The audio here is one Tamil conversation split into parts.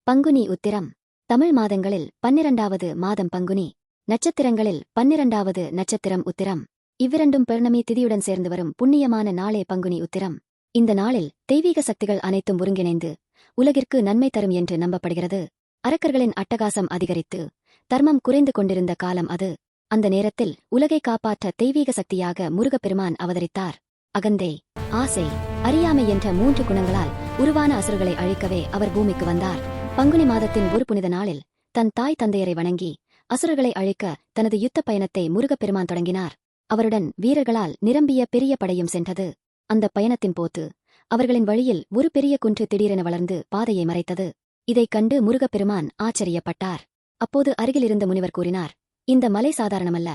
பங்குனி உத்திரம். தமிழ் மாதங்களில் 12வது மாதம் பங்குனி. நட்சத்திரங்களில் 12வது நட்சத்திரம் உத்திரம். இவ்விரண்டும் பௌர்ணமி திதியுடன் சேர்ந்து வரும் புண்ணியமான நாளே பங்குனி உத்திரம். இந்த நாளில் தெய்வீக சக்திகள் அனைத்தும் ஒருங்கிணைந்து உலகிற்கு நன்மை தரும் என்று நம்பப்படுகிறது. அரக்கர்களின் அட்டகாசம் அதிகரித்து தர்மம் குறைந்து கொண்டிருந்த காலம் அது. அந்த நேரத்தில் உலகை காப்பாற்ற தெய்வீக சக்தியாக முருகப்பெருமான் அவதரித்தார். அகந்தை, ஆசை, அறியாமை என்ற 3 குணங்களால் உருவான அசுரர்களை அழிக்கவே அவர் பூமிக்கு வந்தார். பங்குனி மாதத்தின் ஒரு புனித நாளில் தன் தாய் தந்தையரை வணங்கி அசுரர்களை அழிக்க தனது யுத்த பயணத்தை முருகப்பெருமான் தொடங்கினார். அவருடன் வீரர்களால் நிரம்பிய பெரிய படையும் சென்றது. அந்த பயணத்தின் போது அவர்களின் வழியில் ஒரு பெரிய குன்று திடீரென வளர்ந்து பாதையை மறைத்தது. இதைக் கண்டு முருகப்பெருமான் ஆச்சரியப்பட்டார். அப்போது அருகிலிருந்த முனிவர் கூறினார், இந்த மலை சாதாரணமல்ல.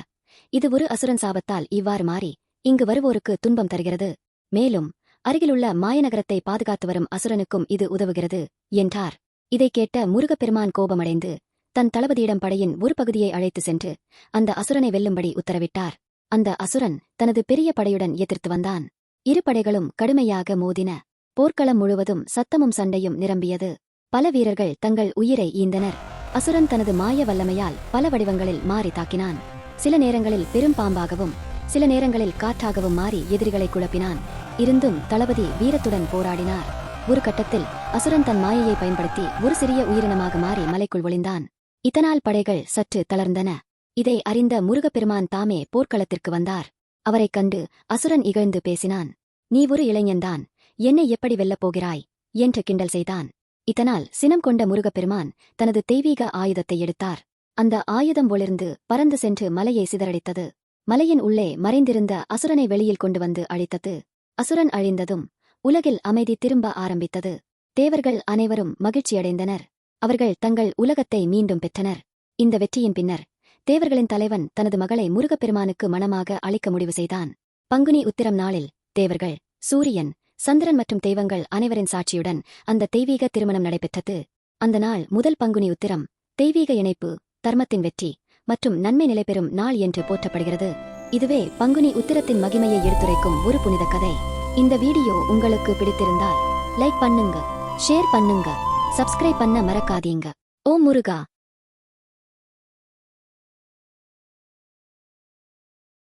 இது ஒரு அசுரன் சாபத்தால் இவ்வாறு மாறி இங்கு வருவோருக்கு துன்பம் தருகிறது. மேலும் அருகிலுள்ள மாயநகரத்தை பாதுகாத்து வரும் அசுரனுக்கும் இது உதவுகிறது என்றார். இதைக் கேட்ட முருகப்பெருமான் கோபமடைந்து தன் தளபதியிடம் படையின் ஒரு பகுதியை அழைத்து சென்று அந்த அசுரனை வெல்லும்படி உத்தரவிட்டார். அந்த அசுரன் தனது பெரிய படையுடன் எதிர்த்து வந்தான். இரு படைகளும் கடுமையாக மோதின. போர்க்களம் முழுவதும் சத்தமும் சண்டையும் நிரம்பியது. பல வீரர்கள் தங்கள் உயிரை ஈந்தனர். அசுரன் தனது மாய வல்லமையால் பல வடிவங்களில் மாறி தாக்கினான். சில நேரங்களில் பெரும் பாம்பாகவும் சில நேரங்களில் காற்றாகவும் மாறி எதிரிகளை குழப்பினான். இருந்தும் தளபதி வீரத்துடன் போராடினார். ஒரு கட்டத்தில் அசுரன் தன் மாயையை பயன்படுத்தி ஒரு சிறிய உயிரினமாக மாறி மலைக்குள் ஒளிந்தான். இதனால் படைகள் சற்று தளர்ந்தன. இதை அறிந்த முருகப்பெருமான் தாமே போர்க்களத்திற்கு வந்தார். அவரைக் கண்டு அசுரன் இகழ்ந்து பேசினான். நீ ஒரு இளைஞன்தான், என்னை எப்படி வெல்லப் போகிறாய் என்று கிண்டல் செய்தான். இதனால் சினம் கொண்ட முருகப்பெருமான் தனது தெய்வீக ஆயுதத்தை எடுத்தார். அந்த ஆயுதம் ஒளிர்ந்து பறந்து சென்று மலையை சிதறடித்தது. மலையின் உள்ளே மறைந்திருந்த அசுரனை வெளியில் கொண்டு வந்து அழித்தது. அசுரன் அழிந்ததும் உலகில் அமைதி திரும்ப ஆரம்பித்தது. தேவர்கள் அனைவரும் மகிழ்ச்சியடைந்தனர். அவர்கள் தங்கள் உலகத்தை மீண்டும் பெற்றனர். இந்த வெற்றியின் பின்னர் தேவர்களின் தலைவன் தனது மகளை முருகப்பெருமானுக்கு மணமாக அளிக்க முடிவு செய்தான். பங்குனி உத்திரம் நாளில் தேவர்கள், சூரியன், சந்திரன் மற்றும் தெய்வங்கள் அனைவரின் சாட்சியுடன் அந்த தெய்வீக திருமணம் நடைபெற்றது. அந்த நாள் முதல் பங்குனி உத்திரம் தெய்வீக இணைப்பு, தர்மத்தின் வெற்றி மற்றும் நன்மை நிலைபெறும் நாள் என்று போற்றப்படுகிறது. இதுவே பங்குனி உத்திரத்தின் மகிமையை எடுத்துரைக்கும் ஒரு புனித கதை. இந்த வீடியோ உங்களுக்கு பிடித்திருந்தால் லைக் பண்ணுங்க, ஷேர் பண்ணுங்க, சப்ஸ்கிரைப் பண்ண மறக்காதீங்க. ஓம் முருகா.